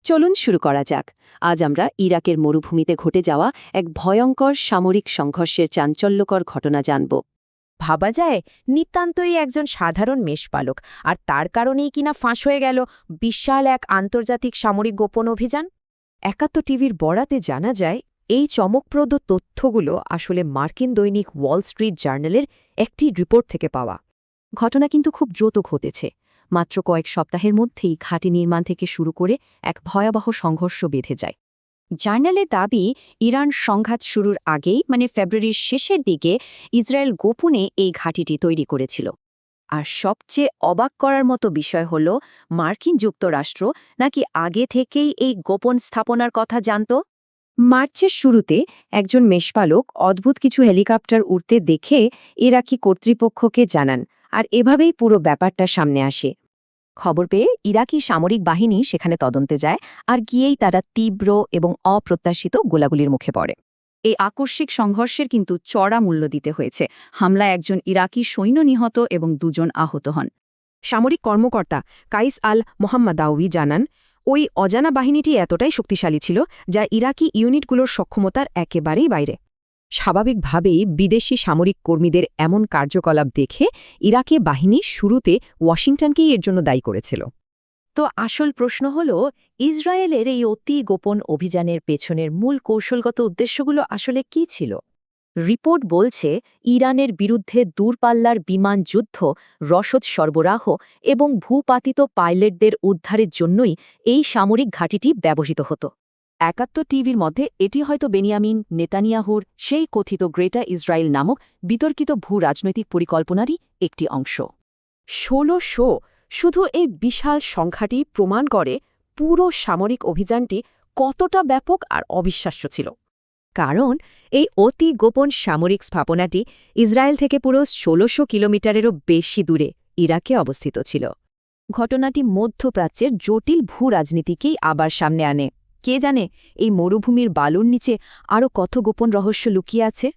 চলুন শুরু করা যাক। আজ আমরা ইরাকের মরুভূমিতে ঘটে যাওয়া এক ভয়ঙ্কর সামরিক সংঘর্ষের চাঞ্চল্যকর ঘটনা জানব। ভাবা যায় নিতান্তই একজন সাধারণ মেষপালক, আর তার কারণেই কিনা ফাঁস হয়ে গেল বিশাল এক আন্তর্জাতিক সামরিক গোপন অভিযান। ৭১ টিভির বরাতে জানা যায় এই চমকপ্রদ তথ্যগুলো আসলে মার্কিন দৈনিক ওয়াল স্ট্রিট জার্নালের একটি রিপোর্ট থেকে পাওয়া। ঘটনা কিন্তু খুব দ্রুত ঘটেছে। মাত্র কয়েক সপ্তাহের মধ্যেই ঘাঁটি নির্মাণ থেকে শুরু করে এক ভয়াবহ সংঘর্ষ বেঁধে যায়। জার্নালের দাবি, ইরান সংঘাত শুরুর আগেই মানে ফেব্রুয়ারির শেষের দিকে ইসরায়েল গোপনে এই ঘাঁটিটি তৈরি করেছিল। আর সবচেয়ে অবাক করার মতো বিষয় হল, মার্কিন যুক্তরাষ্ট্র নাকি আগে থেকেই এই গোপন স্থাপনার কথা জানত। মার্চের শুরুতে একজন মেষপালক অদ্ভুত কিছু হেলিকপ্টার উড়তে দেখে ইরাকি কর্তৃপক্ষকে জানান, আর এভাবেই পুরো ব্যাপারটা সামনে আসে। খবর পেয়ে ইরাকি সামরিক বাহিনী সেখানে তদন্তে যায়, আর গিয়েই তারা তীব্র এবং অপ্রত্যাশিত গোলাগুলির মুখে পড়ে। এই আকস্মিক সংঘর্ষের কিন্তু চড়া মূল্য দিতে হয়েছে। হামলায় একজন ইরাকি সৈন্য নিহত এবং ২ জন আহত হন। সামরিক কর্মকর্তা কাইস আল মোহাম্মদাউই জানান, ওই অজানা বাহিনীটি এতটাই শক্তিশালী ছিল যা ইরাকি ইউনিটগুলোর সক্ষমতার একেবারেই বাইরে। স্বাভাবিকভাবেই বিদেশি সামরিক কর্মীদের এমন কার্যকলাপ দেখে ইরাকে বাহিনী শুরুতে ওয়াশিংটনকেই এর জন্য দায়ী করেছিল। তো আসল প্রশ্ন হল, ইসরায়েলের এই অতি গোপন অভিযানের পেছনের মূল কৌশলগত উদ্দেশ্যগুলো আসলে কী ছিল? রিপোর্ট বলছে, ইরানের বিরুদ্ধে দূরপাল্লার বিমান যুদ্ধ, রসদ সরবরাহ এবং ভূপাতিত পাইলটদের উদ্ধারের জন্যই এই সামরিক ঘাঁটিটি ব্যবহৃত হতো। ৭১ টিভির মধ্যে এটি হয়তো বেনিয়ামিন নেতানিয়াহুর সেই কথিত গ্রেটার ইসরায়েল নামক বিতর্কিত ভূ-রাজনৈতিক পরিকল্পনারই একটি অংশ। ১৬০০ শুধু এই বিশাল সংখ্যাটি প্রমাণ করে পুরো সামরিক অভিযানটি কতটা ব্যাপক আর অবিশ্বাস্য ছিল। কারণ এই অতি গোপন সামরিক স্থাপনাটি ইসরায়েল থেকে পুরো ১৬০০ কিলোমিটারেরও বেশি দূরে ইরাকে অবস্থিত ছিল। ঘটনাটি মধ্যপ্রাচ্যের জটিল ভূ-রাজনীতিকেই আবার সামনে আনে। কে জানে এই মরুভূমির বালুর নিচে আরও কত গোপন রহস্য লুকিয়ে আছে।